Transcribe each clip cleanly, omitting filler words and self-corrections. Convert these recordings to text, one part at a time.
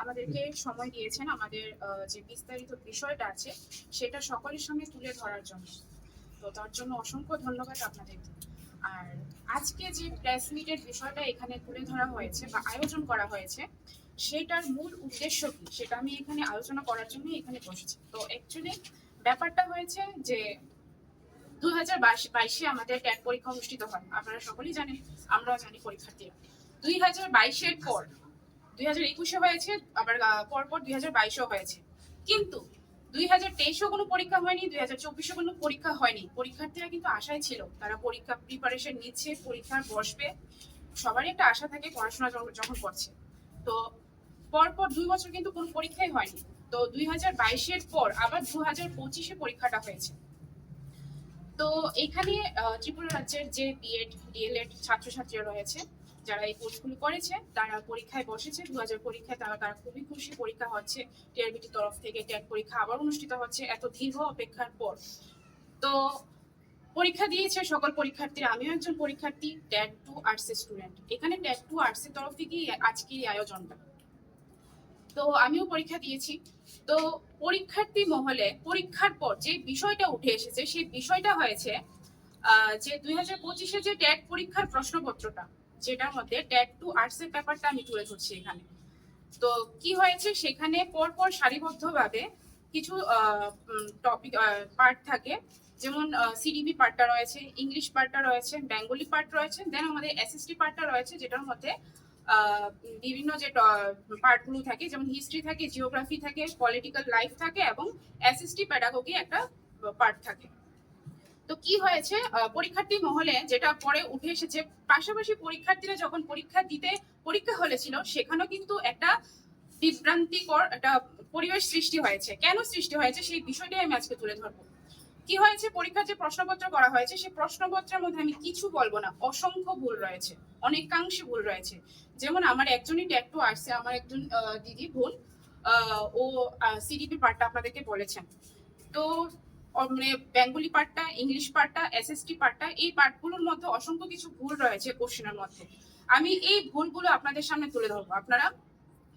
আমাদেরকে সময় দিয়েছেন আমাদের যে বিস্তারিত বিষয়টা আছে সেটা সকলের সামনে তুলে ধরার জন্য। তো তার জন্য অসংখ্য ধন্যবাদ আপনাদেরকে। আর আজকে যে প্রেস মিটের বিষয়টা এখানে তুলে ধরা হয়েছে বা আয়োজন করা হয়েছে সেটার মূল উদ্দেশ্য কি সেটা আমি এখানে আলোচনা করার জন্য এখানে বসেছি। তো অ্যাকচুয়ালি ব্যাপারটা হয়েছে যে 2022-এ আমাদের ট্যাট পরীক্ষা অনুষ্ঠিত হয়, আপনারা সকলেই জানেন, আমরাও জানি পরীক্ষার্থীরা। 2022-এর পর 2021-এ হয়েছে, আবার পরপর 2022-এও হয়েছে, কিন্তু 2023-এও কোনো পরীক্ষা হয়নি, 2024-এও কোনো পরীক্ষা হয়নি। পরীক্ষার্থীরা কিন্তু আশায় ছিল, তারা পরীক্ষা প্রিপারেশন নিচ্ছে, পরীক্ষার বসবে, সবারই একটা আশা থাকে পড়াশোনা যখন করছে। তো পরপর 2 বছর কিন্তু কোনো পরীক্ষাই হয়নি। তো 2022-এর পর আবার 2025-এ পরীক্ষাটা হয়েছে। তো এখানে ত্রিপুরা রাজ্যের যে বিএড ডিএলএড ছাত্রছাত্রীরা রয়েছে, যারা এই কোর্সগুলো করেছে, তারা পরীক্ষায় বসেছে। 2000 পরীক্ষায় তারা খুবই খুশি, পরীক্ষা হচ্ছে, টিআরবিটির তরফ থেকে ট্যাট পরীক্ষা আবার অনুষ্ঠিত হচ্ছে এত দীর্ঘ অপেক্ষার পর। তো পরীক্ষা দিয়েছে সকল পরীক্ষার্থীরা, আমিও একজন পরীক্ষার্থী, ট্যাট 2 আর্টসের স্টুডেন্ট। এখানে ট্যাট 2 আর্টসের তরফ থেকেই আজকে এই আয়োজনটা। তো আমিও পরীক্ষা দিয়েছি। তো পরীক্ষার্থী মহলে পরীক্ষার পর যে বিষয়টা উঠে এসেছে সেই বিষয়টা হয়েছে যে 2025-এ যে ট্যাট পরীক্ষার প্রশ্নপত্রটা, যেটার মধ্যে ট্যাট 2 আর্টসের ব্যাপারটা আমি তুলে ধরছি এখানে। তো কি হয়েছে, সেখানে পরপর সারিবদ্ধভাবে কিছু টপিক পার্ট থাকে, যেমন সিডিপি পার্টটা রয়েছে, ইংলিশ পার্টটা রয়েছে, বেঙ্গলি পার্ট রয়েছে, দেন আমাদের এসএসটি পার্টটা রয়েছে, যেটার মধ্যে বিভিন্ন যে পার্টগুলো থাকে, যেমন হিস্ট্রি থাকে, জিওগ্রাফি থাকে, পলিটিক্যাল লাইফ থাকে এবং এসএসটি প্যাডাগোগি একটা পার্ট থাকে। তো কি হয়েছে, পরীক্ষার্থী মহলে যেটা পরে উঠে এসেছে, পাশাপাশি পরীক্ষার্থীরা যখন পরীক্ষা হলে ছিল, সেখানেও কিন্তু একটা বিভ্রান্তিকর একটা পরিবেশ সৃষ্টি হয়েছে। কেন সৃষ্টি হয়েছে সেই বিষয়টাই আমি আজকে তুলে ধরবো। কি হয়েছে, পরীক্ষার যে প্রশ্নপত্র করা হয়েছে সেই প্রশ্নপত্রের মধ্যে আমি কিছু বলবো না, অসংখ্য ভুল রয়েছে, অনেকাংশে ভুল রয়েছে। যেমন আমার একজনই ট্যাগ টু আসছে, আমার একজন দিদি ভুল, ও সিডিপি পার্টটা আপনাদেরকে বলেছেন। তো মানে বেঙ্গলি পার্টটা, ইংলিশ পার্টটা, এসএসটি পার্টটা, এই পার্টগুলোর মধ্যে অসংখ্য কিছু ভুল রয়েছে কোশ্চেনের মধ্যে। আমি এই ভুলগুলো আপনাদের সামনে তুলে ধরবো। আপনারা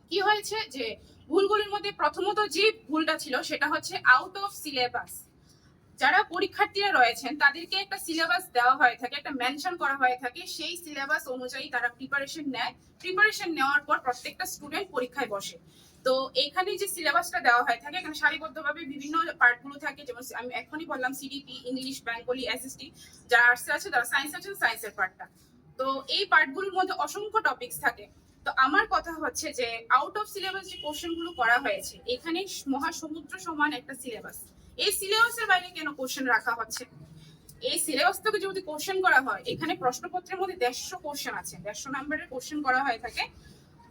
কি হয়েছে যে ভুলগুলোর মধ্যে প্রথমত যে ভুলটা ছিল সেটা হচ্ছে আউট অফ সিলেবাস। যারা পরীক্ষার্থীরা রয়েছেন তাদেরকে একটা সিলেবাস দেওয়া হয়ে থাকে, একটা মেনশন করা হয়ে থাকে, সেই সিলেবাস অনুযায়ী তারা প্রিপারেশন নেয়। প্রিপারেশন নেওয়ার পর প্রত্যেকটা স্টুডেন্ট পরীক্ষায় বসে। তো এখানে যে সিলেবাসটা দেওয়া হয়ে থাকে, এখানে সারিবদ্ধভাবে বিভিন্ন পার্টগুলো থাকে, যেমন আমি এখনই বললাম সিডিপি, ইংলিশ, বেঙ্গলি, এসএসটি। যারা আর্টসে আছে, যারা সায়েন্স আছে, সায়েন্সের পার্টটা। তো এই পার্টগুলোর মধ্যে অসংখ্য টপিকস থাকে। তো আমার কথা হচ্ছে যে আউট অফ সিলেবাস যে কোশ্চেনগুলো করা হয়েছে, এখানে মহাসমুদ্র সমান একটা সিলেবাস, এই সিলেবাসের বাইরে কেন কোশ্চেন রাখা হচ্ছে? এই সিলেবাস থেকে যদি কোশ্চেন করা হয়, এখানে প্রশ্নপত্রের মধ্যে 150 কোশ্চেন আছে, 150 নাম্বারের কোশ্চেন করা হয়ে থাকে।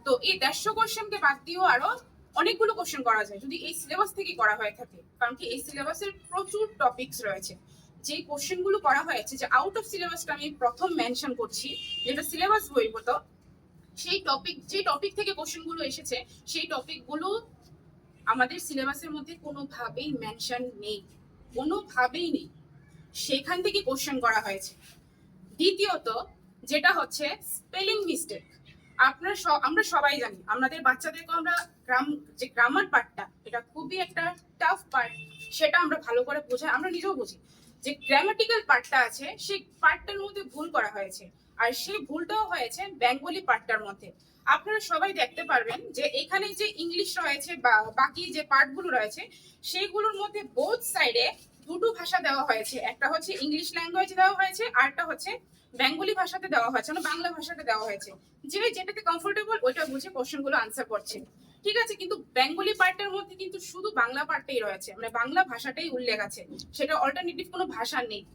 তো এই 150 কোশ্চেনকে বাদ দিয়েও আরো অনেকগুলো কোশ্চেন করা যায় যদি এই সিলেবাস থেকে করা হয়ে থাকে। কারণ কি এই সিলেবাসের প্রচুর টপিকস রয়েছে। যে কোশ্চেন গুলো করা হয়েছে, যে আউট অফ সিলেবাসটা আমি প্রথম মেনশন করছি, যেটা সিলেবাস বহির্ভূত, সেই টপিক থেকে কোশ্চেন গুলো এসেছে, সেই টপিক গুলো আমাদের সিলেবাসের মধ্যে কোনোভাবেই মেনশন নেই, কোনোভাবেই নেই, সেখান থেকে কোশ্চেন করা হয়েছে। দ্বিতীয়ত যেটা হচ্ছে স্পেলিং মিস্টেক। আমরা সবাই জানি, আমাদের বাচ্চাদেরকে আমরা যে গ্রামার পার্টটা, এটা খুবই একটা টাফ পার্ট, সেটা আমরা ভালো করে বোঝাই, আমরা নিজেও বুঝি। যে গ্রামাটিক্যাল পার্টটা আছে সেই পার্টটার মধ্যে ভুল করা হয়েছে, আর সেই ভুলটাও হয়েছে বেঙ্গলি পার্টটার মধ্যে। আপনারা সবাই দেখতে পারবেন যে এখানে যে ইংলিশ রয়েছে বা বাকি যে পার্টগুলো রয়েছে, সেইগুলোর মধ্যে বোথ সাইডে দুটো ভাষা দেওয়া হয়েছে, একটা হচ্ছে ইংলিশ ল্যাঙ্গুয়েজ দেওয়া হয়েছে, আরটা হচ্ছে বেঙ্গলি ভাষাতে দেওয়া হয়েছে, মানে বাংলা ভাষাতে দেওয়া হয়েছে। যে যেটাতে কমফোর্টেবল ওইটা বুঝে কোশ্চেন গুলো আনসার করছে, ঠিক আছে। কিন্তু বেঙ্গলি পার্টের মধ্যে কিন্তু শুধু বাংলা পার্টটাই রয়েছে, মানে বাংলা ভাষাটাই উল্লেখ আছে, সেটা অল্টারনেটিভ কোনো ভাষা নেই।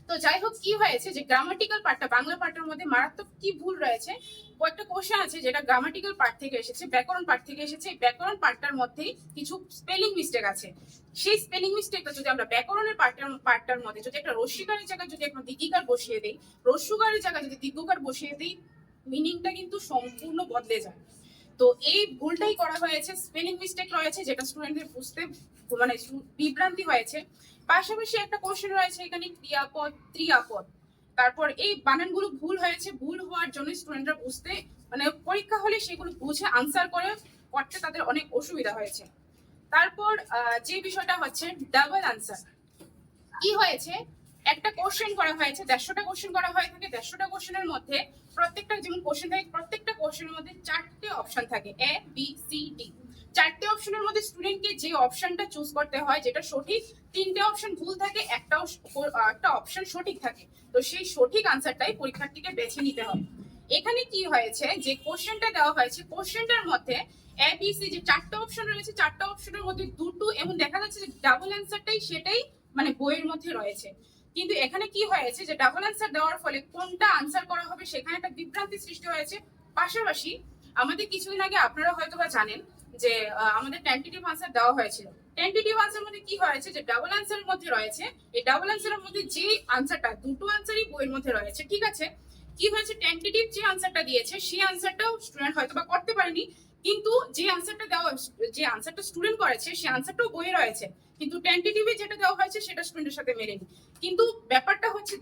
তো যাই হোক, কি হয়েছে যে গ্রামাটিক্যাল পার্টটা, বাংলা পার্টের মধ্যে মারাত্মক কি ভুল রয়েছে, কয়েকটা কোশ্চেন আছে যেটা গ্রামাটিক্যাল পার্ট থেকে এসেছে, ব্যাকরণ পার্ট থেকে এসেছে। ব্যাকরণ পার্টটার মধ্যেই কিছু স্পেলিং মিস্টেক আছে। সেই স্পেলিং মিস্টেকটা যদি আমরা ব্যাকরণের পার্টটার মধ্যে যদি একটা রস্যিকারের জায়গায় যদি একটা দীর্ঘিকার বসিয়ে দিই, রস্যুকারের জায়গায় যদি দীর্ঘকার বসিয়ে দিই, মিনিংটা কিন্তু সম্পূর্ণ বদলে যায়। তো এই ভুলটাই করা হয়েছে, স্পেলিং মিস্টেক রয়েছে, যেটা স্টুডেন্টদের বুঝতে মানে বিভ্রান্তি হয়েছে। পাশাপাশি একটা কোশ্চেন রয়েছে এখানে ক্রিয়াপদ, ক্রিয়াপদ, তারপর এই বানানগুলো ভুল হয়েছে। ভুল হওয়ার জন্য স্টুডেন্টরা বুঝতে মানে পরীক্ষা হলে সেগুলো বুঝে আনসার করে করতে তাদের অনেক অসুবিধা হয়েছে। তারপর যে বিষয়টা হচ্ছে ডাবল আনসার। কি হয়েছে, একটা কোশ্চেন করা হয়েছে, 150টা কোশ্চেন করা হয়ে থাকে, 150টা কোশ্চেনের মধ্যে প্রত্যেকটা যেমন কোশ্চেন থাকে, প্রত্যেকটা কোশ্চেনের মধ্যে 4টে অপশন থাকে, এ বি সি ডি। 4টে অপশনের মধ্যে স্টুডেন্টকে যে অপশনটা চুজ করতে হয় যেটা সঠিক, 3টে অপশন ভুল থাকে, একটা অপশন সঠিক থাকে। তো সেই সঠিক আনসারটাই পরীক্ষার্থীকে বেছে নিতে হবে। এখানে কি হয়েছে, যে কোশ্চেনটা দেওয়া হয়েছে, কোশ্চেনটার মধ্যে এ বি সি যে 4টা অপশন রয়েছে, 4টা অপশনের মধ্যে দুটো এমন দেখা যাচ্ছে যে ডাবল অ্যান্সারটাই সেটাই মানে বইয়ের মধ্যে রয়েছে। কিন্তু এখানে কি হয়েছে, যে ডাবল অ্যান্সার দেওয়ার ফলে কোনটা আনসার করা হবে সেখানে একটা বিভ্রান্তি সৃষ্টি হয়েছে। পাশাপাশি আমাদের কিছুদিন আগে আপনারা হয়তো বা জানেন যে আমাদের টেন্টেটিভ আনসার দেওয়া হয়েছিল। টেন্টেটিভ আনসার মধ্যে কি হয়েছে, যে ডাবল আনসারের মধ্যে রয়েছে, এই ডাবল আনসারের মধ্যে যে আনসারটা, দুটো আনসারই বইয়ের মধ্যে রয়েছে, ঠিক আছে। কি হয়েছে, টেন্টেটিভ যে আনসারটা দিয়েছে সেই আনসারটাও স্টুডেন্ট হয়তো বা করতে পারেনি, কিন্তু যে আনসারটা দেওয়া, যে আনসারটা স্টুডেন্ট করেছে সেই আনসারটাও বইয়ে রয়েছে, কিন্তু টেন্টেটিভে যেটা দেওয়া হয়েছে সেটা স্টুডেন্টের সাথে মেলেনি। কিন্তু ব্যাপারটা হচ্ছে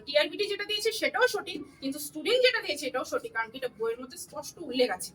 টিআরবিটি যেটা দিয়েছে সেটাও সঠিক, কিন্তু স্টুডেন্ট যেটা দিয়েছে এটাও সঠিক, কারণ কি এটা বইয়ের মধ্যে স্পষ্ট উল্লেখ আছে।